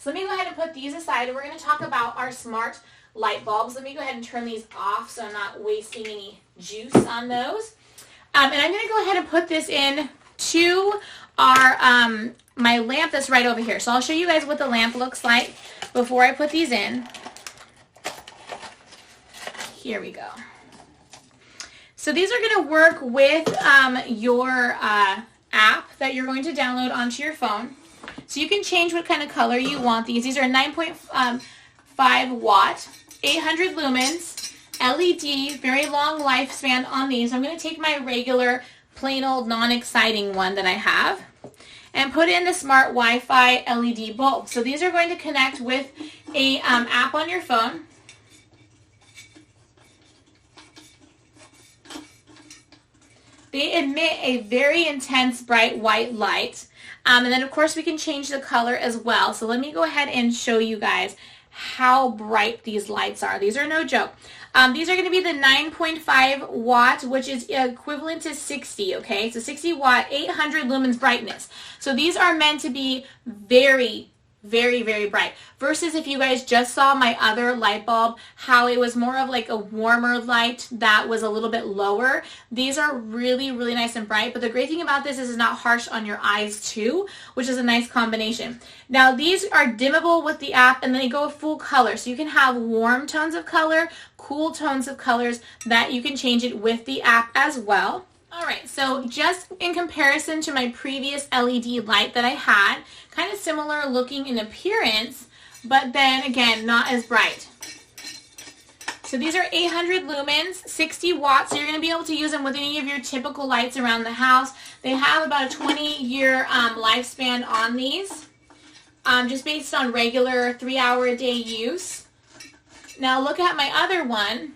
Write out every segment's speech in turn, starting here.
So let me go ahead and put these aside, and we're going to talk about our smart light bulbs. Let me go ahead and turn these off so I'm not wasting any juice on those. And I'm going to go ahead and put this in to our my lamp that's right over here. So I'll show you guys what the lamp looks like before I put these in. Here we go. So these are going to work with your app that you're going to download onto your phone. So you can change what kind of color you want these. These are 9.5 watt, 800 lumens, LED, very long lifespan on these. I'm going to take my regular, plain old, non-exciting one that I have and put in the smart Wi-Fi LED bulb. So these are going to connect with a app on your phone. They emit a very intense bright white light. And then of course we can change the color as well. So let me go ahead and show you guys how bright these lights are. These are no joke. These are going to be the 9.5 watt, which is equivalent to 60, okay? So 60 watt, 800 lumens brightness. So these are meant to be very, very, very bright. Versus if you guys just saw my other light bulb, how it was more of like a warmer light that was a little bit lower. These are really, really nice and bright. But the great thing about this is it's not harsh on your eyes too, which is a nice combination. Now these are dimmable with the app, and they go full color. So you can have warm tones of color, cool tones of colors that you can change it with the app as well. Alright, so just in comparison to my previous LED light that I had, kind of similar looking in appearance, but then again, not as bright. So these are 800 lumens, 60 watts, so you're going to be able to use them with any of your typical lights around the house. They have about a 20-year lifespan on these, just based on regular 3-hour-a-day use. Now look at my other one.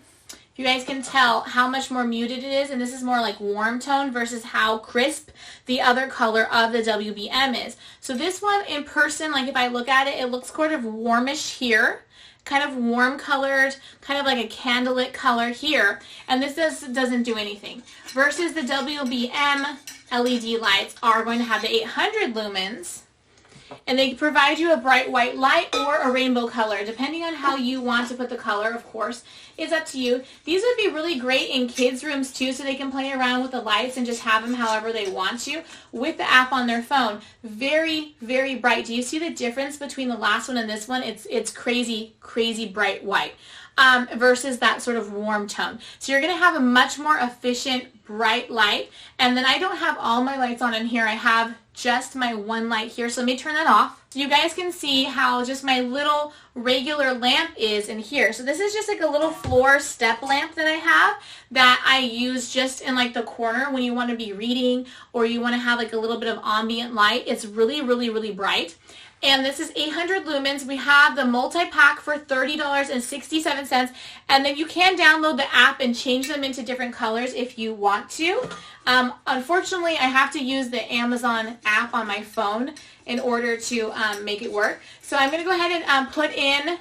You guys can tell how much more muted it is, and this is more like warm tone versus how crisp the other color of the WBM is. So this one in person, like if I look at it, it looks sort of warmish here, kind of warm colored, kind of like a candlelit color here, and this doesn't do anything. Versus the WBM LED lights are going to have the 800 lumens, and they provide you a bright white light or a rainbow color, depending on how you want to put the color, of course. It's up to you. These would be really great in kids' rooms too, so they can play around with the lights and just have them however they want to with the app on their phone. Very, very bright. Do you see the difference between the last one and this one? It's crazy, crazy bright white. Versus that sort of warm tone. So you're going to have a much more efficient, bright light. And then I don't have all my lights on in here. I have just my one light here. So let me turn that off. So you guys can see how just my little regular lamp is in here. So this is just like a little floor step lamp that I have that I use just in like the corner when you want to be reading or you want to have like a little bit of ambient light. It's really, really, really bright. And this is 800 lumens. We have the multi-pack for $30.67. And then you can download the app and change them into different colors if you want to. Unfortunately, I have to use the Amazon app on my phone in order to make it work. So I'm going to go ahead and put in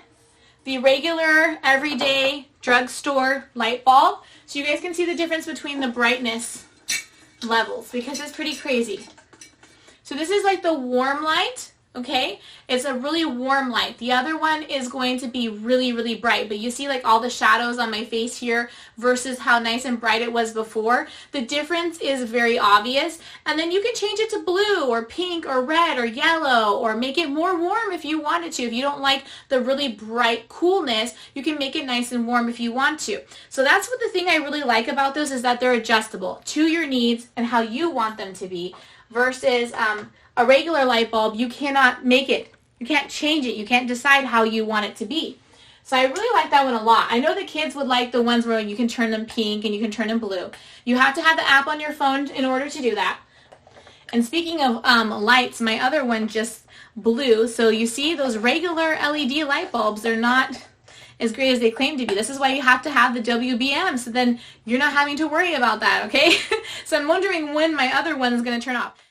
the regular, everyday drugstore light bulb. So you guys can see the difference between the brightness levels because it's pretty crazy. So this is like the warm light. Okay, it's a really warm light. The other one is going to be really, really bright, but you see like all the shadows on my face here versus how nice and bright it was before. The difference is very obvious, and then you can change it to blue or pink or red or yellow or make it more warm if you wanted to. If you don't like the really bright coolness, you can make it nice and warm if you want to. So that's what the thing I really like about those is that they're adjustable to your needs and how you want them to be versus a regular light bulb. You cannot make it. You can't change it. You can't decide how you want it to be. So I really like that one a lot. I know the kids would like the ones where you can turn them pink and you can turn them blue. You have to have the app on your phone in order to do that. And speaking of lights, my other one just blew. So you see those regular LED light bulbs, they're not as great as they claim to be. This is why you have to have the WBM, so then you're not having to worry about that, okay? So I'm wondering when my other one is going to turn off.